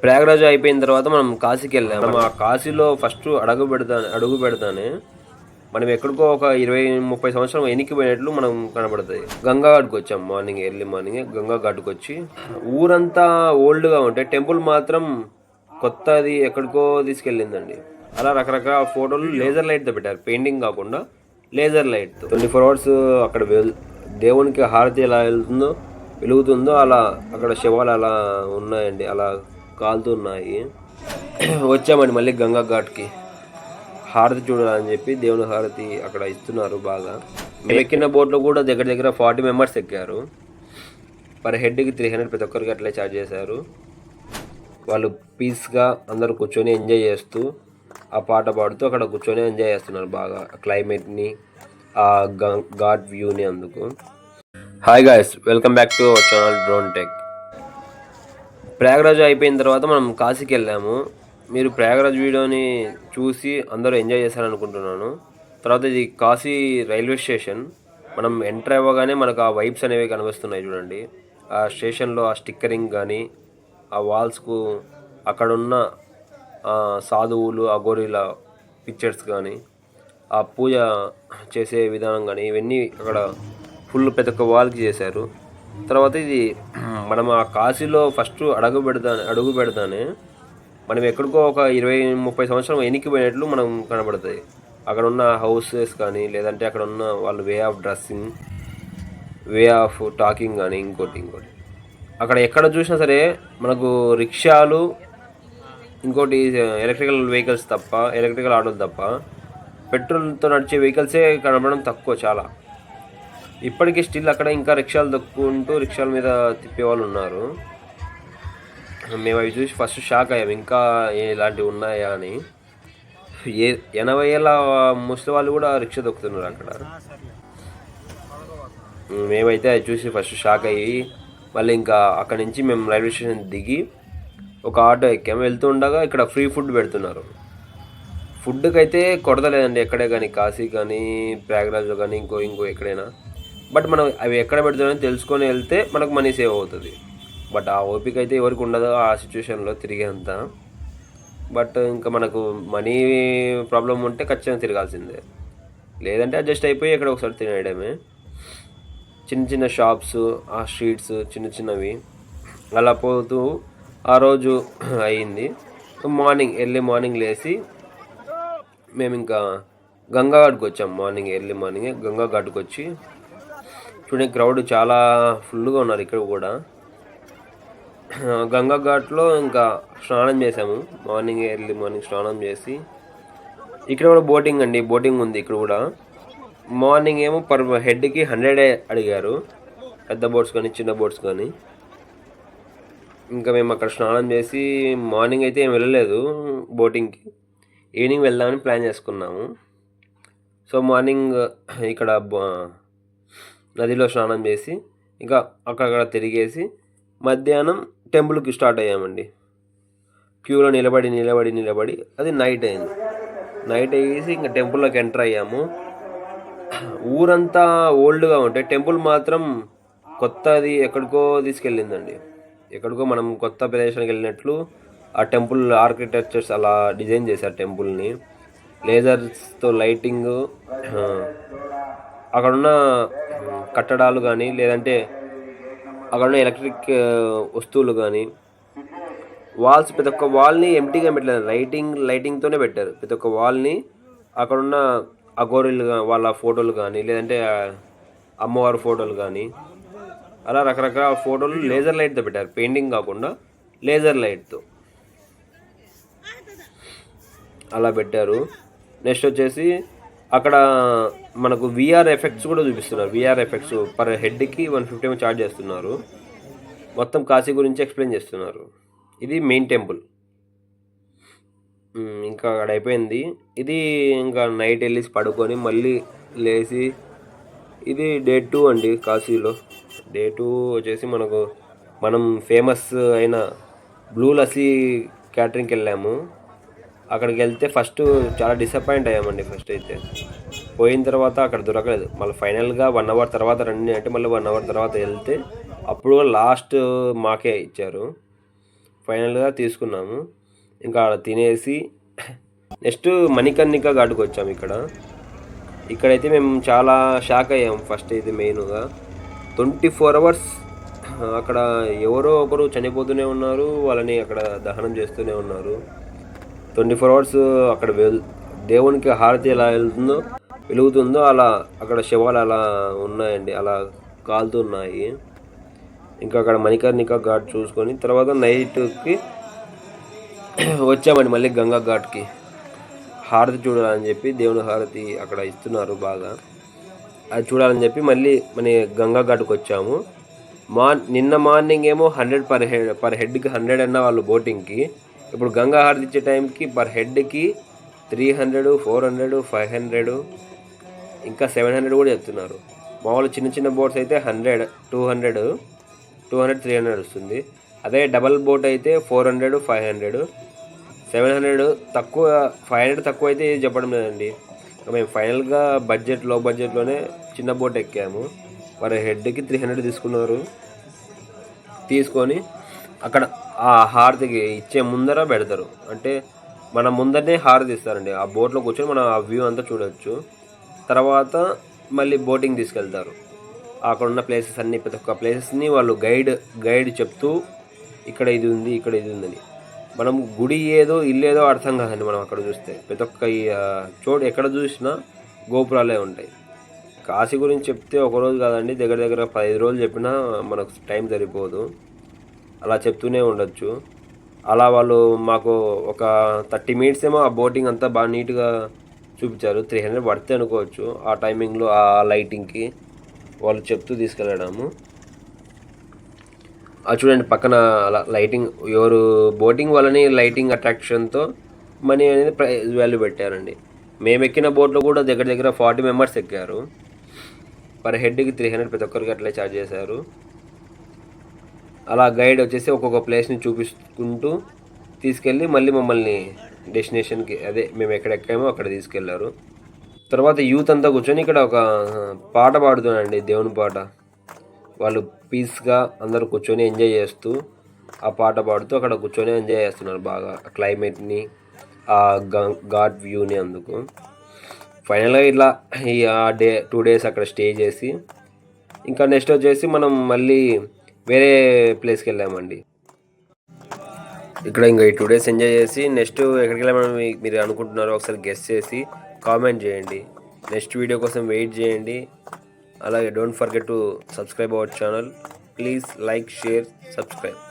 ప్రయాగరాజ్ అయిపోయిన తర్వాత మనం కాశీకి వెళ్ళాం. మనం ఆ కాశీలో ఫస్ట్ అడుగు పెడతానే మనం ఎక్కడికో ఒక 20-30 సంవత్సరం వెనక్కి పోయినట్లు మనం కనబడుతుంది. గంగా ఘాట్కి వచ్చాం ఎర్లీ మార్నింగ్ గంగా ఘాట్కి వచ్చి ఊరంతా ఓల్డ్గా ఉంటే టెంపుల్ మాత్రం కొత్తది ఎక్కడికో తీసుకెళ్ళిందండి. అలా రకరకాల ఫోటోలు లేజర్ లైట్తో పెట్టారు, పెయింటింగ్ కాకుండా లేజర్ లైట్తో 24 hours అక్కడ దేవునికి హారతి ఎలా వెలుగుతుందో అలా అక్కడ శవాలు అలా ఉన్నాయండి, అలా కాలుతున్నాయి. వచ్చామండి మళ్ళీ గంగా ఘాట్కి హారతి చూడాలని చెప్పి దేవుని హారతి అక్కడ ఇస్తున్నారు బాగా. మేము ఎక్కిన బోట్లో కూడా దగ్గర 40 members ఎక్కారు. పర్ హెడ్కి 300 ప్రతి ఒక్కరికి అట్లే ఛార్జ్ చేశారు. వాళ్ళు పీస్గా అందరూ కూర్చొని ఎంజాయ్ చేస్తూ ఆ పాట పాడుతూ అక్కడ కూర్చొని ఎంజాయ్ చేస్తున్నారు బాగా క్లైమేట్ని, ఆ ఘాట్ వ్యూని. అందుకు hi guys, welcome back to our channel drone tech. Prayagraj అయిపోయిన తర్వాత మనం కాశీకి వెళ్ళాము. మీరు ప్రయాగరాజ్ వీడియోని చూసి అందరూ ఎంజాయ్ చేశారనుకుంటున్నాను. తర్వాత ఇది కాశీ రైల్వే స్టేషన్. మనం ఎంటర్ అవ్వగానే మనకు ఆ వైబ్స్ అనేవి కనిపిస్తున్నాయి చూడండి. ఆ స్టేషన్లో ఆ స్టిక్కరింగ్ కానీ, ఆ వాల్స్కు అక్కడున్న సాధువులు అఘోరీల పిక్చర్స్ కానీ, ఆ పూజ చేసే విధానం కానీ, ఇవన్నీ అక్కడ ఫుల్ ప్రతి ఒక్క వాల్కి చేశారు. తర్వాత ఇది మనం ఆ కాశీలో ఫస్ట్ అడుగు పెడతానే మనం ఎక్కడికో ఒక 20-30 సంవత్సరం వెనక్కి పోయినట్లు మనం కనబడుతుంది. అక్కడ ఉన్న హౌసెస్ కానీ, లేదంటే అక్కడ ఉన్న వాళ్ళ way of dressing, way of talking కానీ, ఇంకోటి అక్కడ ఎక్కడ చూసినా సరే మనకు రిక్షాలు, ఇంకోటి ఎలక్ట్రికల్ వెహికల్స్ తప్ప, ఎలక్ట్రికల్ ఆటోలు తప్ప పెట్రోల్తో నడిచే వెహికల్సే కనబడడం తక్కువ చాలా. ఇప్పటికీ స్టిల్ అక్కడ ఇంకా రిక్షాలు దొక్కుంటూ రిక్షాల మీద తిప్పేవాళ్ళు ఉన్నారు. మేము అవి చూసి ఫస్ట్ షాక్ అయ్యాము, ఇంకా ఇలాంటివి ఉన్నాయా అని. 80 ఏళ్ళ ముసలి వాళ్ళు కూడా రిక్షా దొక్కుతున్నారు అక్కడ. మేమైతే అది చూసి ఫస్ట్ షాక్ అయ్యి మళ్ళీ ఇంకా అక్కడి నుంచి మేము రైల్వే స్టేషన్ దిగి ఒక ఆటో ఎక్కాము. వెళ్తూ ఉండగా ఇక్కడ ఫ్రీ ఫుడ్ పెడుతున్నారు. ఫుడ్కి అయితే కొరత లేదండి ఎక్కడే కానీ, కాశీ కానీ, ప్రయాగరాజ్లో కానీ, ఇంకో ఎక్కడైనా. బట్ మనం అవి ఎక్కడ పెడుతున్నాయని తెలుసుకొని వెళ్తే మనకు మనీ సేవ్ అవుతుంది. బట్ ఆ ఓపిక అయితే ఎవరికి ఉండదు ఆ సిచ్యువేషన్లో తిరిగేంత. బట్ ఇంకా మనకు మనీ ప్రాబ్లం ఉంటే ఖచ్చితంగా తిరగాల్సిందే, లేదంటే అడ్జస్ట్ అయిపోయి ఎక్కడ ఒకసారి తినేయడమే. చిన్న షాప్స్, ఆ స్ట్రీట్స్ చిన్నవి అలా పోతూ ఆ రోజు అయ్యింది. ఎర్లీ మార్నింగ్ లేచి మేము ఇంకా గంగా ఘాట్కి వచ్చాం. ఎర్లీ మార్నింగ్ గంగా ఘాట్కి వచ్చి చూడండి, క్రౌడ్ చాలా ఫుల్గా ఉన్నారు ఇక్కడ కూడా. గంగా ఘాట్లో ఇంకా స్నానం చేసాము. ఎర్లీ మార్నింగ్ స్నానం చేసి ఇక్కడ కూడా బోటింగ్ ఉంది ఇక్కడ కూడా. మార్నింగ్ ఏమో పర్ హెడ్కి 100 అడిగారు, పెద్ద బోట్స్ కానీ చిన్న బోట్స్ కానీ. ఇంకా మేము అక్కడ స్నానం చేసి మార్నింగ్ అయితే ఏం వెళ్ళలేదు బోటింగ్కి, ఈవినింగ్ వెళ్దామని ప్లాన్ చేసుకున్నాము. సో మార్నింగ్ ఇక్కడ నదిలో స్నానం చేసి ఇంకా అక్కడ తిరిగేసి మధ్యాహ్నం టెంపుల్కి స్టార్ట్ అయ్యామండి. క్యూలో నిలబడి అది నైట్ అయింది. నైట్ అయ్యేసి ఇంకా టెంపుల్లోకి ఎంటర్ అయ్యాము. ఊరంతా ఓల్డ్గా ఉంటే టెంపుల్ మాత్రం కొత్తది ఎక్కడికో తీసుకెళ్ళిందండి. ఎక్కడికో మనం కొత్త ప్రదేశానికి వెళ్ళినట్లు ఆ టెంపుల్ ఆర్కిటెక్చర్స్ అలా డిజైన్ చేశారు టెంపుల్ని. లేజర్స్తో లైటింగ్, అక్కడున్న కట్టడాలు కానీ, లేదంటే అక్కడున్న ఎలక్ట్రిక్ వస్తువులు కానీ, వాల్స్ ప్రతి ఒక్క వాల్ని ఎంటీగా పెట్టలేదు, లైటింగ్తోనే పెట్టారు ప్రతి ఒక్క వాల్ని. అక్కడున్న అఘోరీలు వాళ్ళ ఫోటోలు కానీ, లేదంటే అమ్మవారి ఫోటోలు కానీ, అలా రకరకాల ఫోటోలు లేజర్ లైట్తో పెట్టారు, పెయింటింగ్ కాకుండా లేజర్ లైట్తో అలా పెట్టారు. నెక్స్ట్ వచ్చేసి అక్కడ మనకు విఆర్ ఎఫెక్ట్స్ కూడా చూపిస్తున్నారు. విఆర్ ఎఫెక్ట్స్ పర్ హెడ్కి 150 ఛార్జ్ చేస్తున్నారు. మొత్తం కాశీ గురించి ఎక్స్ప్లెయిన్ చేస్తున్నారు. ఇది మెయిన్ టెంపుల్. ఇంకా అక్కడ అయిపోయింది. ఇది ఇంకా నైట్ వెళ్ళి పడుకొని మళ్ళీ లేచి ఇది డే 2 అండి కాశీలో. డే 2 వచ్చేసి మనం ఫేమస్ అయిన బ్లూ లస్సీ క్యాటరింగ్కి వెళ్ళాము. అక్కడికి వెళ్తే ఫస్ట్ చాలా డిసప్పాయింట్ అయ్యామండి. ఫస్ట్ అయితే పోయిన తర్వాత అక్కడ దొరకలేదు. మళ్ళీ ఫైనల్గా 1 hour తర్వాత రండి అంటే మళ్ళీ 1 hour తర్వాత వెళ్తే అప్పుడు లాస్ట్ మాకే ఇచ్చారు. ఫైనల్గా తీసుకున్నాము. ఇంకా ఆడ తినేసి నెక్స్ట్ మణికర్ణిక ఘాట్కి వచ్చాము. ఇక్కడైతే మేము చాలా షాక్ అయ్యాము. ఫస్ట్ అయితే మెయిన్గా 24 అవర్స్ అక్కడ ఎవరో ఒకరు చనిపోతూనే ఉన్నారు, వాళ్ళని అక్కడ దహనం చేస్తూనే ఉన్నారు. 24 అవర్స్ అక్కడ దేవునికి హారతి ఎలా వెలుగుతుందో అలా అక్కడ శవాలు అలా ఉన్నాయండి, అలా కాలుతున్నాయి. ఇంకా అక్కడ మణికర్ణిక ఘాట్ చూసుకొని తర్వాత నైట్కి వచ్చామండి మళ్ళీ గంగా ఘాట్కి. హారతి చూడాలని చెప్పి దేవుని హారతి అక్కడ ఇస్తున్నారు బాగా, అది చూడాలని చెప్పి మళ్ళీ మన గంగా ఘాట్కి వచ్చాము. నిన్న మార్నింగ్ ఏమో 100 పర్ హెడ్కి 100 అన్న వాళ్ళు బోటింగ్కి. ఇప్పుడు గంగా హారతి ఇచ్చే టైంకి పర్ హెడ్కి 300, 400, 500 ఇంకా 700 కూడా చెప్తున్నారు. మామూలు చిన్న చిన్న బోట్స్ అయితే 100, 200, 300 వస్తుంది. అదే డబల్ బోట్ అయితే 400, 500, 700 తక్కువ. 500 తక్కువ అయితే చెప్పడం లేదండి. మేము ఫైనల్గా లో బడ్జెట్లోనే చిన్న బోట్ ఎక్కాము. పర్ హెడ్కి 300 తీసుకున్నారు. తీసుకొని అక్కడ ఆ హారతికి ఇచ్చే ముందర పెడతారు, అంటే మన ముందరనే హారతి ఇస్తారండి. ఆ బోట్లో కూర్చొని మనం ఆ వ్యూ అంతా చూడవచ్చు. తర్వాత మళ్ళీ బోటింగ్ తీసుకెళ్తారు. అక్కడ ఉన్న ప్లేసెస్ అన్ని, ప్రతి ఒక్క ప్లేసెస్ని వాళ్ళు గైడ్ చెప్తూ ఇక్కడ ఇది ఉంది, ఇక్కడ ఇది ఉందని. మనం గుడి ఏదో ఇల్లు ఏదో అర్థం కాదండి. మనం అక్కడ చూస్తే ప్రతి ఒక్క చోటు ఎక్కడ చూసినా గోపురాలే ఉంటాయి. కాశీ గురించి చెప్తే ఒకరోజు కాదండి, దగ్గర దగ్గర 15 రోజులు చెప్పినా మనకు టైం సరిపోదు. అలా చెప్తూనే ఉండొచ్చు. అలా వాళ్ళు మాకు ఒక 30 మినిట్స్ ఏమో ఆ బోటింగ్ అంతా బాగా నీట్గా చూపించారు. 300 పడితే అనుకోవచ్చు ఆ టైమింగ్లో, ఆ లైటింగ్కి వాళ్ళు చెప్తూ తీసుకెళ్ళడము. అది చూడండి పక్కన అలా లైటింగ్, ఎవరు బోటింగ్ వాళ్ళని లైటింగ్ అట్రాక్షన్తో మనీ అనేది వాల్యూ పెట్టారండి. మేము ఎక్కిన బోట్లో కూడా దగ్గర దగ్గర 40 మెంబర్స్ ఎక్కారు. పర్ హెడ్కి 300 ప్రతి ఒక్కరికి అట్లే ఛార్జ్ చేశారు. అలా గైడ్ వచ్చేసి ఒక్కొక్క ప్లేస్ని చూపించుకుంటూ తీసుకెళ్ళి మళ్ళీ మమ్మల్ని డెస్టినేషన్కి, అదే మేము ఎక్కడ ఎక్కామో అక్కడ తీసుకెళ్లారు. తర్వాత యూత్ అంతా కూర్చొని ఇక్కడ ఒక పాట పాడుతున్నారండి, దేవుని పాట. వాళ్ళు పీస్గా అందరూ కూర్చొని ఎంజాయ్ చేస్తూ ఆ పాట పాడుతూ అక్కడ కూర్చొని ఎంజాయ్ చేస్తున్నారు బాగా క్లైమేట్ని, ఆ ఘాట్ వ్యూని. అందుకు ఫైనల్గా ఇట్లా ఈ 2 డేస్ అక్కడ స్టే చేసి ఇంకా నెక్స్ట్ వచ్చేసి మనం మళ్ళీ వేరే ప్లేస్కి వెళ్ళామండి. ఇక్కడ ఇంకా ఈ 2 డేస్ ఎంజాయ్ చేసి నెక్స్ట్ ఎక్కడికి వెళ్ళామని మీరు అనుకుంటున్నారో ఒకసారి గెస్ట్ చేసి కామెంట్ చేయండి. నెక్స్ట్ వీడియో కోసం వెయిట్ చేయండి. అలాగే don't forget to subscribe our channel. Please like, share, subscribe.